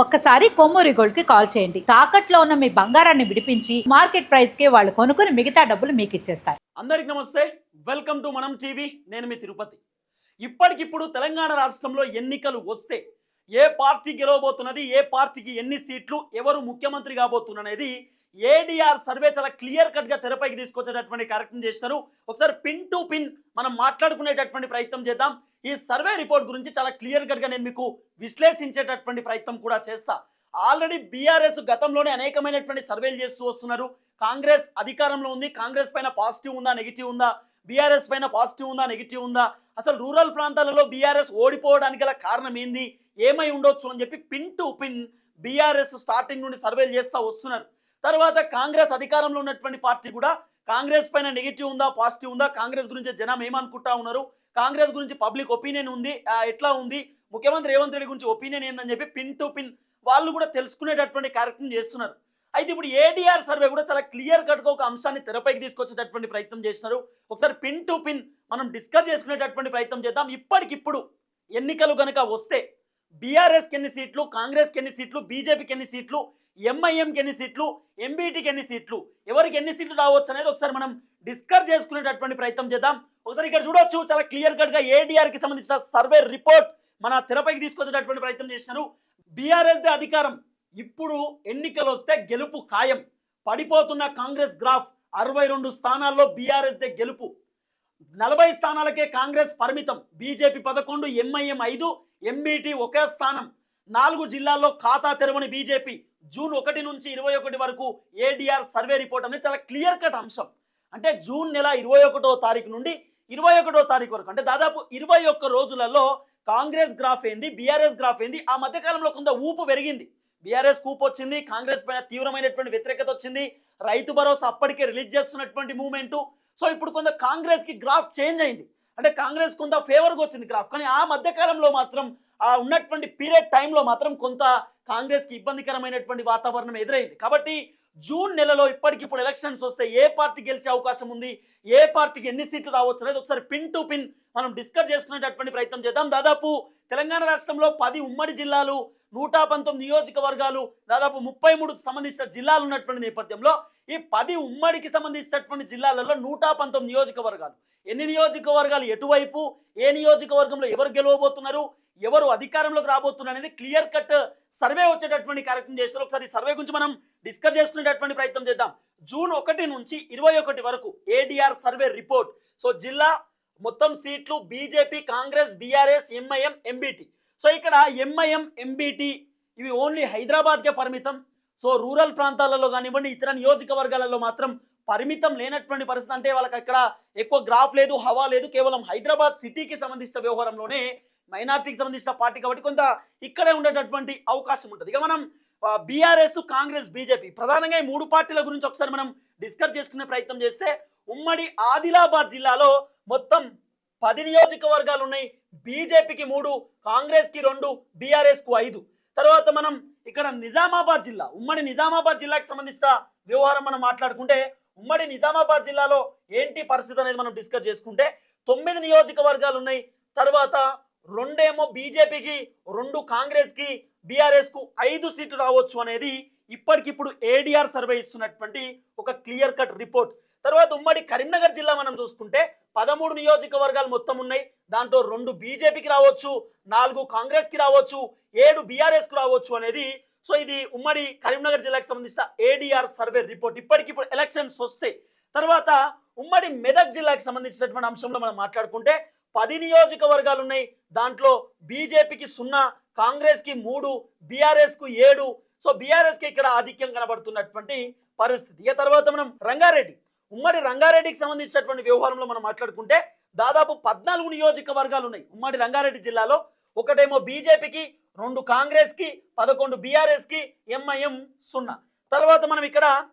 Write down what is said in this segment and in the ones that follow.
ఒక్కసారి కొమ్మూరి గోల్డ్ కి కాల్ చేయండి. తాకట్లో ఉన్న మీ బంగారాన్ని విడిపించి మార్కెట్ ప్రైస్ కి వాళ్ళు కొనుక్కుని మిగతా డబ్బులు మీకు ఇచ్చేస్తారు. అందరికి నమస్తే, వెల్కమ్ టు మనం టీవీ. నేను మీ తిరుపతి. ఇప్పటికిప్పుడు తెలంగాణ రాష్ట్రంలో ఎన్నికలు వస్తే ఏ పార్టీ గెలవబోతున్నది, ఏ పార్టీకి ఎన్ని సీట్లు, ఎవరు ముఖ్యమంత్రి కాబోతున్నది ఏడీఆర్ సర్వే చాలా క్లియర్ కట్ గా తెరపైకి తీసుకొచ్చేటటువంటి కార్యక్రమం చేస్తారు. ఒకసారి పిన్ టు పిన్ మనం మాట్లాడుకునేటటువంటి ప్రయత్నం చేద్దాం. ఈ సర్వే రిపోర్ట్ గురించి చాలా క్లియర్ కట్ గా నేను మీకు విశ్లేషించేటటువంటి ప్రయత్నం కూడా చేస్తా. ఆల్రెడీ బీఆర్ఎస్ గతంలోనే అనేకమైనటువంటి సర్వేలు చేస్తూ వస్తున్నారు. కాంగ్రెస్ అధికారంలో ఉంది, కాంగ్రెస్ పైన పాజిటివ్ ఉందా నెగిటివ్ ఉందా, బీఆర్ఎస్ పైన పాజిటివ్ ఉందా నెగిటివ్ ఉందా, అసలు రూరల్ ప్రాంతాలలో బీఆర్ఎస్ ఓడిపోవడానికి గల కారణం ఏంది, ఏమై ఉండొచ్చు అని చెప్పి pin to pin BRS starting నుండి సర్వేలు చేస్తూ వస్తున్నారు. తర్వాత కాంగ్రెస్ అధికారంలో ఉన్నటువంటి పార్టీ కూడా కాంగ్రెస్ పైన నెగిటివ్ ఉందా పాజిటివ్ ఉందా, కాంగ్రెస్ గురించి జనం ఏమనుకుంటా ఉన్నారు, కాంగ్రెస్ గురించి పబ్లిక్ ఒపీనియన్ ఉంది ఎట్లా ఉంది, ముఖ్యమంత్రి రేవంత్ రెడ్డి గురించి ఒపీనియన్ ఏందని చెప్పి పిన్ టు పిన్ వాళ్ళు కూడా తెలుసుకునేటటువంటి కార్యక్రమం చేస్తున్నారు. అయితే ఇప్పుడు ఏడీఆర్ సర్వే కూడా చాలా క్లియర్ కట్గా ఒక అంశాన్ని తెరపైకి తీసుకొచ్చేటటువంటి ప్రయత్నం చేస్తున్నారు. ఒకసారి పిన్ టు పిన్ మనం డిస్కస్ చేసుకునేటటువంటి ప్రయత్నం చేద్దాం. ఇప్పటికిప్పుడు ఎన్నికలు కనుక వస్తే బీఆర్ఎస్కి ఎన్ని సీట్లు, కాంగ్రెస్కి ఎన్ని సీట్లు, బీజేపీకి ఎన్ని సీట్లు, ఎంఐఎంకి ఎన్ని సీట్లు, ఎంబీటీకి ఎన్ని సీట్లు, ఎవరికి ఎన్ని సీట్లు రావచ్చు అనేది ఒకసారి మనం డిస్కస్ చేసుకునేటటువంటి ప్రయత్నం చేద్దాం. ఒకసారి ఇక్కడ చూడొచ్చు, చాలా క్లియర్ కట్గా ఏడీఆర్కి సంబంధించిన సర్వే రిపోర్ట్ మన తెరపైకి తీసుకొచ్చేటటువంటి ప్రయత్నం చేస్తున్నారు. బీఆర్ఎస్దే అధికారం. ఇప్పుడు ఎన్నికలు వస్తే గెలుపు ఖాయం. పడిపోతున్న కాంగ్రెస్ గ్రాఫ్. 62 స్థానాల్లో బీఆర్ఎస్దే గెలుపు. 40 స్థానాలకే కాంగ్రెస్ పరిమితం. బీజేపీ 11, ఎంఐఎం 5, ఎంబీటీ ఒకే స్థానం. 4 జిల్లాల్లో ఖాతా తెరవని బీజేపీ. జూన్ 1 నుంచి 21 వరకు ఏడీఆర్ సర్వే రిపోర్ట్ అనేది చాలా క్లియర్ కట్ అంశం. అంటే జూన్ నెల 21వ తారీఖు నుండి 21వ తారీఖు వరకు, అంటే దాదాపు 21 రోజులలో కాంగ్రెస్ గ్రాఫ్ ఏంది, బీఆర్ఎస్ గ్రాఫ్ ఏంది, ఆ మధ్యకాలంలో కొంత ఊపు పెరిగింది. బీఆర్ఎస్ కూపు వచ్చింది, కాంగ్రెస్ పైన తీవ్రమైనటువంటి వ్యతిరేకత వచ్చింది, రైతు భరోసా అప్పటికే రిలీజ్ చేస్తున్నటువంటి మూవ్మెంటు. సో ఇప్పుడు కొంత కాంగ్రెస్కి గ్రాఫ్ చేంజ్ అయింది, అంటే కాంగ్రెస్ కొంత ఫేవర్గా వచ్చింది గ్రాఫ్. కానీ ఆ మధ్యకాలంలో మాత్రం ఆ ఉన్నటువంటి పీరియడ్ టైంలో మాత్రం కొంత కాంగ్రెస్కి ఇబ్బందికరమైనటువంటి వాతావరణం ఎదురైంది. కాబట్టి జూన్ నెలలో ఇప్పటికిప్పుడు ఎలక్షన్స్ వస్తే ఏ పార్టీ గెలిచే అవకాశం ఉంది, ఏ పార్టీకి ఎన్ని సీట్లు రావచ్చు అనేది ఒకసారి పిన్ టు పిన్ మనం డిస్కస్ చేసుకునేటటువంటి ప్రయత్నం చేద్దాం. దాదాపు తెలంగాణ రాష్ట్రంలో 10 ఉమ్మడి జిల్లాలు, 119 నియోజకవర్గాలు, దాదాపు 33 సంబంధించిన జిల్లాలు ఉన్నటువంటి నేపథ్యంలో ఈ 10 ఉమ్మడికి సంబంధించినటువంటి జిల్లాలలో 119 నియోజకవర్గాలు. ఎన్ని నియోజకవర్గాలు ఎటువైపు, ఏ నియోజకవర్గంలో ఎవరు గెలవబోతున్నారు, ఎవరు అధికారంలోకి రాబోతున్నారు అనేది క్లియర్ కట్ సర్వే వచ్చేటటువంటి కార్యక్రమం చేస్తారు. ఒకసారి సర్వే గురించి మనం డిస్కస్ చేసుకునేటటువంటి ప్రయత్నం చేద్దాం. జూన్ 1 నుంచి 21 వరకు ఏడీఆర్ సర్వే రిపోర్ట్. సో జిల్లా మొత్తం సీట్లు BJP, Congress, BRS, MIM, MBT. So ఇక్కడ ఎంఐఎం, ఎంబీటీ ఇవి ఓన్లీ హైదరాబాద్కే పరిమితం. సో రూరల్ ప్రాంతాలలో కానివ్వండి, ఇతర నియోజకవర్గాలలో మాత్రం పరిమితం లేనటువంటి పరిస్థితి. అంటే వాళ్ళకి అక్కడ ఎక్కువ గ్రాఫ్ లేదు, హవా లేదు, కేవలం హైదరాబాద్ సిటీకి సంబంధించిన వ్యవహారంలోనే మైనార్టీకి సంబంధించిన పార్టీ కాబట్టి కొంత ఇక్కడే ఉండేటటువంటి అవకాశం ఉంటుంది. ఇక మనం బీఆర్ఎస్, కాంగ్రెస్, బీజేపీ ప్రధానంగా ఈ 3 పార్టీల గురించి ఒకసారి మనం డిస్కస్ చేసుకునే ప్రయత్నం చేస్తే ఉమ్మడి ఆదిలాబాద్ జిల్లాలో మొత్తం 10 నియోజకవర్గాలు ఉన్నాయి. బీజేపీకి 3, కాంగ్రెస్కి 2, బీఆర్ఎస్కు 5. తర్వాత మనం ఇక్కడ నిజామాబాద్ జిల్లా, ఉమ్మడి నిజామాబాద్ జిల్లాకి సంబంధించిన వ్యవహారం మనం మాట్లాడుకుంటే ఉమ్మడి నిజామాబాద్ జిల్లాలో ఏంటి పరిస్థితి అనేది మనం డిస్కస్ చేసుకుంటే 9 నియోజకవర్గాలు ఉన్నాయి. తర్వాత 2 ఏమో బీజేపీకి, 2 కాంగ్రెస్కి, బీఆర్ఎస్కు 5 సీట్లు రావచ్చు అనేది ఇప్పటికిప్పుడు ఏడీఆర్ సర్వే ఇస్తున్నటువంటి ఒక క్లియర్ కట్ రిపోర్ట్. తర్వాత ఉమ్మడి కరీంనగర్ జిల్లా మనం చూసుకుంటే 13 నియోజకవర్గాలు మొత్తం ఉన్నాయి. దాంట్లో 2 బీజేపీకి రావచ్చు, 4 కాంగ్రెస్కి రావచ్చు, 7 బీఆర్ఎస్కి రావచ్చు అనేది. సో ఇది ఉమ్మడి కరీంనగర్ జిల్లాకి సంబంధించిన ఏడీఆర్ సర్వే రిపోర్ట్. ఇప్పటికిప్పుడు ఎలక్షన్స్ వస్తే తర్వాత ఉమ్మడి మెదక్ జిల్లాకి సంబంధించినటువంటి అంశంలో మనం మాట్లాడుకుంటే 10 నియోజకవర్గాలు ఉన్నాయి. దాంట్లో బీజేపీకి 0, కాంగ్రెస్కి 3, బీఆర్ఎస్కు 7. సో బీఆర్ఎస్కి ఇక్కడ ఆధిక్యం కనబడుతున్నటువంటి పరిస్థితి. ఇక తర్వాత మనం రంగారెడ్డి, ఉమ్మడి రంగారెడ్డికి సంబంధించినటువంటి వ్యవహారంలో మనం మాట్లాడుకుంటే దాదాపు 14 నియోజకవర్గాలు ఉన్నాయి ఉమ్మడి రంగారెడ్డి జిల్లాలో. ఒకటేమో బీజేపీకి, 2 కాంగ్రెస్కి, 11 బీఆర్ఎస్కి, ఎంఐఎం 0. తర్వాత మనం ఇక్కడ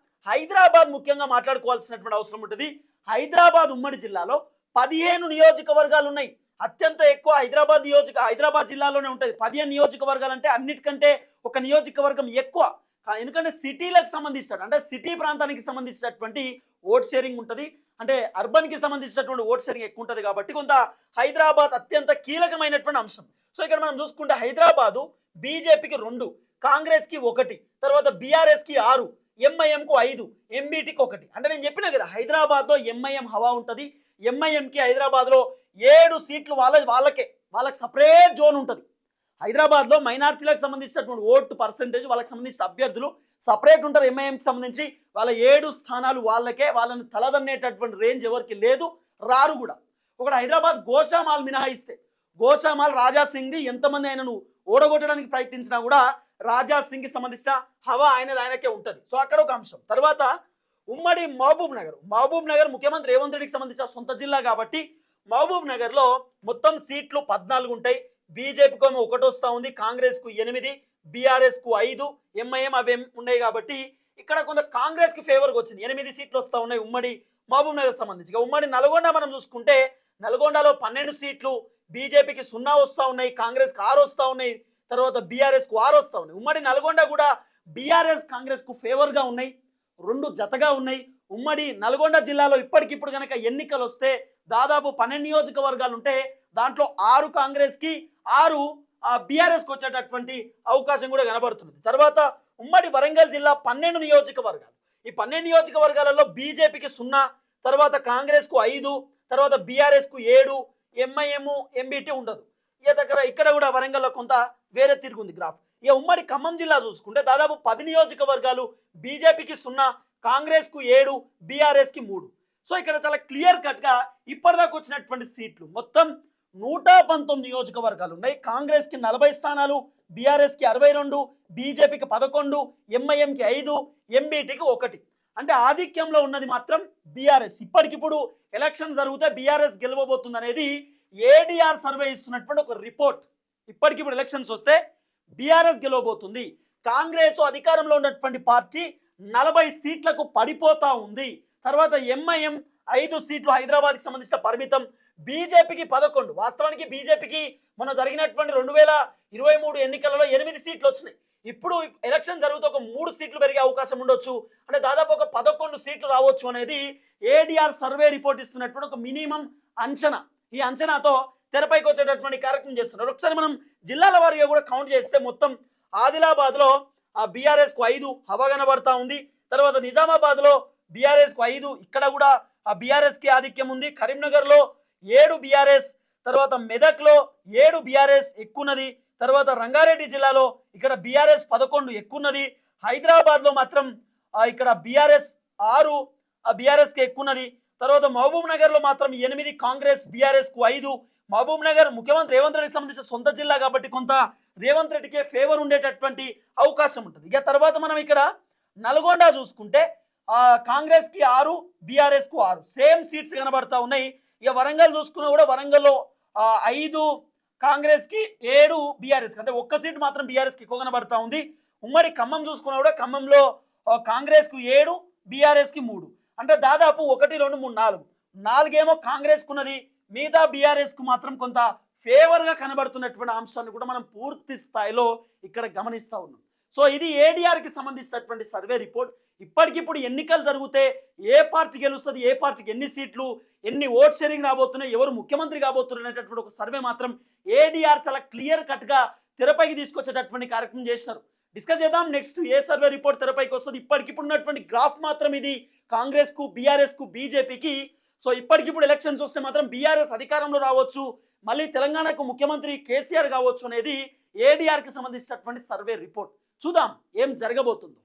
హైదరాబాద్ ముఖ్యంగా మాట్లాడుకోవాల్సినటువంటి అవసరం ఉంటుంది. హైదరాబాద్ ఉమ్మడి జిల్లాలో 15 నియోజకవర్గాలు ఉన్నాయి. అత్యంత ఎక్కువ హైదరాబాద్ జిల్లాలోనే ఉంటుంది. 15 నియోజకవర్గాలు అంటే అన్నిటికంటే ఒక నియోజకవర్గం ఎక్కువ. ఎందుకంటే సిటీలకు సంబంధించిన, అంటే సిటీ ప్రాంతానికి సంబంధించినటువంటి ఓట్ షేరింగ్ ఉంటుంది, అంటే అర్బన్కి సంబంధించినటువంటి ఓట్ షేరింగ్ ఎక్కువ ఉంటుంది. కాబట్టి కొంత హైదరాబాద్ అత్యంత కీలకమైనటువంటి అంశం. సో ఇక్కడ మనం చూసుకుంటే హైదరాబాదు బీజేపీకి 2, కాంగ్రెస్ కి 1, తర్వాత బీఆర్ఎస్ కి 6, ఎంఐఎం కు 5, ఎంబీటీకి 1. అంటే నేను చెప్పినా కదా, హైదరాబాద్ లో ఎంఐఎం హవా ఉంటుంది. ఎంఐఎం కి హైదరాబాద్ లో 7 సీట్లు వాళ్ళకి సపరేట్ జోన్ ఉంటుంది. హైదరాబాద్ లో మైనార్టీలకు సంబంధించినటువంటి ఓటు పర్సెంటేజ్, వాళ్ళకి సంబంధించిన అభ్యర్థులు సపరేట్ ఉంటారు. ఎంఐఎంకి సంబంధించి వాళ్ళ 7 స్థానాలు వాళ్ళకే, వాళ్ళని తలదన్నేటటువంటి రేంజ్ ఎవరికి లేదు, రారు కూడా. ఒకటి హైదరాబాద్ గోషామాల్ మినహాయిస్తే, గోషామాల్ రాజా సింగ్ది, ఎంతమంది ఆయనను ఓడగొట్టడానికి ప్రయత్నించినా కూడా రాజా సింగ్కి సంబంధించిన హవా ఆయనకే ఉంటుంది. సో అక్కడ ఒక అంశం. తర్వాత ఉమ్మడి మహబూబ్ నగర్ ముఖ్యమంత్రి రేవంత్ రెడ్డికి సంబంధించిన సొంత జిల్లా కాబట్టి మహబూబ్ నగర్ లో మొత్తం సీట్లు 14 ఉంటాయి. బీజేపీకి 1 వస్తూ ఉంది, కాంగ్రెస్ కు 8, బీఆర్ఎస్ కు 5, ఎంఐఎం అవి ఉన్నాయి. కాబట్టి ఇక్కడ కొంత కాంగ్రెస్ కి ఫేవర్గా వచ్చింది. 8 సీట్లు వస్తూ ఉన్నాయి ఉమ్మడి మహబూబ్ నగర్ సంబంధించి. ఉమ్మడి నల్గొండ మనం చూసుకుంటే నల్గొండలో 12 సీట్లు, బీజేపీకి 0 వస్తూ ఉన్నాయి, కాంగ్రెస్ కు 6 వస్తూ ఉన్నాయి, తర్వాత బీఆర్ఎస్ కు 6 వస్తూ ఉన్నాయి. ఉమ్మడి నల్గొండ కూడా బీఆర్ఎస్ కాంగ్రెస్ కు ఫేవర్గా ఉన్నాయి, 2 జతగా ఉన్నాయి. ఉమ్మడి నల్గొండ జిల్లాలో ఇప్పటికిప్పుడు కనుక ఎన్నికలు వస్తే దాదాపు 12 నియోజకవర్గాలు ఉంటే దాంట్లో 6 కాంగ్రెస్ కి, 6 బీఆర్ఎస్ కి వచ్చేటటువంటి అవకాశం కూడా కనబడుతుంది. తర్వాత ఉమ్మడి వరంగల్ జిల్లా 12 నియోజకవర్గాలు. ఈ 12 నియోజకవర్గాలలో బీజేపీకి 0, తర్వాత కాంగ్రెస్ కు 5, తర్వాత బీఆర్ఎస్ కు 7, ఎంఐఎం ఎంబీటీ ఉండదు. ఇక్కడ కూడా వరంగల్లో కొంత వేరే తిరుగుంది గ్రాఫ్. ఇక ఉమ్మడి ఖమ్మం జిల్లా చూసుకుంటే దాదాపు 10 నియోజకవర్గాలు, బీజేపీకి 0, కాంగ్రెస్ కు 7, బీఆర్ఎస్ కి 3. సో ఇక్కడ చాలా క్లియర్ కట్ గా ఇప్పటిదాకా వచ్చినటువంటి సీట్లు మొత్తం 119 నియోజకవర్గాలు ఉన్నాయి. కాంగ్రెస్ కి 40 స్థానాలు, బీఆర్ఎస్ కి 62, బీజేపీకి 11, ఎంఐఎం కి 5, ఎంబీటీకి 1. అంటే ఆధిక్యంలో ఉన్నది మాత్రం బీఆర్ఎస్. ఇప్పటికిప్పుడు ఎలక్షన్ జరిగితే బీఆర్ఎస్ గెలవబోతుంది అనేది ఏడీఆర్ సర్వే ఇస్తున్నటువంటి ఒక రిపోర్ట్. ఇప్పటికిప్పుడు ఎలక్షన్స్ వస్తే బీఆర్ఎస్ గెలవబోతుంది. కాంగ్రెస్ అధికారంలో ఉన్నటువంటి పార్టీ 40 సీట్లకు పడిపోతా ఉంది. తర్వాత ఎంఐఎం 5 సీట్లు హైదరాబాద్కి సంబంధించిన పరిమితం, బీజేపీకి 11. వాస్తవానికి బీజేపీకి మొన్న జరిగినటువంటి 2023 ఎన్నికలలో 8 సీట్లు వచ్చినాయి. ఇప్పుడు ఎలక్షన్ జరిగితే ఒక 3 సీట్లు పెరిగే అవకాశం ఉండొచ్చు. అంటే దాదాపు ఒక 11 సీట్లు రావచ్చు అనేది ఏడీఆర్ సర్వే రిపోర్ట్ ఇస్తున్నటువంటి ఒక మినిమం అంచనా. ఈ అంచనాతో తెరపైకి వచ్చేటటువంటి కార్యక్రమం చేస్తున్నారు. ఒకసారి మనం జిల్లాల వారీగా కూడా కౌంట్ చేస్తే మొత్తం ఆదిలాబాద్లో బీఆర్ఎస్ కు 5 హవా కనబడతా ఉంది. తర్వాత నిజామాబాద్ లో బీఆర్ఎస్ కు 5, ఇక్కడ కూడా బీఆర్ఎస్ కి ఆధిక్యం ఉంది. కరీంనగర్ లో 7 బీఆర్ఎస్, తర్వాత మెదక్ లో 7 బీఆర్ఎస్ ఎక్కున్నది. తర్వాత రంగారెడ్డి జిల్లాలో ఇక్కడ బీఆర్ఎస్ 11 ఎక్కున్నది. హైదరాబాద్ లో మాత్రం ఇక్కడ బీఆర్ఎస్ 6 బీఆర్ఎస్ కి ఎక్కున్నది. తర్వాత మహబూబ్ నగర్ లో మాత్రం 8, కాంగ్రెస్ బీఆర్ఎస్ కు 5. మహబూబ్ నగర్ ముఖ్యమంత్రి రేవంత్ రెడ్డికి సంబంధించిన సొంత జిల్లా కాబట్టి కొంత రేవంత్ రెడ్డికే ఫేవర్ ఉండేటటువంటి అవకాశం ఉంటుంది. ఇక తర్వాత మనం ఇక్కడ నల్గొండ చూసుకుంటే కాంగ్రెస్ కి 6, బీఆర్ఎస్ కు 6 సేమ్ సీట్స్ కనబడతా ఉన్నాయి. ఇక వరంగల్ చూసుకున్నా కూడా వరంగల్లో 5 కాంగ్రెస్ కి, 7 బీఆర్ఎస్ కి, అంటే 1 సీట్ మాత్రం బీఆర్ఎస్ కి ఎక్కువ కనబడతా ఉంది. ఉమ్మడి ఖమ్మం చూసుకున్నా కూడా ఖమ్మంలో కాంగ్రెస్ కు 7, బీఆర్ఎస్ కి 3. అంటే దాదాపు 1, 2, 3, 4 ఏమో కాంగ్రెస్ కున్నది, మిగతా బీఆర్ఎస్ కు మాత్రం కొంత ఫేవర్ గా కనబడుతున్నటువంటి అంశాన్ని కూడా మనం పూర్తి స్థాయిలో ఇక్కడ గమనిస్తా ఉన్నాం. సో ఇది ఏడీఆర్ కి సంబంధించినటువంటి సర్వే రిపోర్ట్. ఇప్పటికిప్పుడు ఎన్నికలు జరిగితే ఏ పార్టీ గెలుస్తుంది, ఏ పార్టీకి ఎన్ని సీట్లు, ఎన్ని ఓట్ షేరింగ్ రాబోతున్నాయి, ఎవరు ముఖ్యమంత్రి కాబోతున్నారు అనేటటువంటి ఒక సర్వే మాత్రం ఏడీఆర్ చాలా క్లియర్ కట్ గా తెరపైకి తీసుకొచ్చేటటువంటి కార్యక్రమం చేస్తున్నారు. డిస్కస్ చేద్దాం నెక్స్ట్ ఏ సర్వే రిపోర్ట్ తెరపైకి వస్తుంది. ఇప్పటికిప్పుడు ఉన్నటువంటి గ్రాఫ్ మాత్రం ఇది కాంగ్రెస్ కు, బీఆర్ఎస్ కు, బీజేపీకి. సో ఇప్పటికిప్పుడు ఎలక్షన్స్ వస్తే మాత్రం బీఆర్ఎస్ అధికారంలో రావచ్చు, మళ్ళీ తెలంగాణకు ముఖ్యమంత్రి కేసీఆర్ కావచ్చు అనేది ఏడీఆర్ కి సంబంధించినటువంటి సర్వే రిపోర్ట్. చూద్దాం ఏం జరగబోతుందో.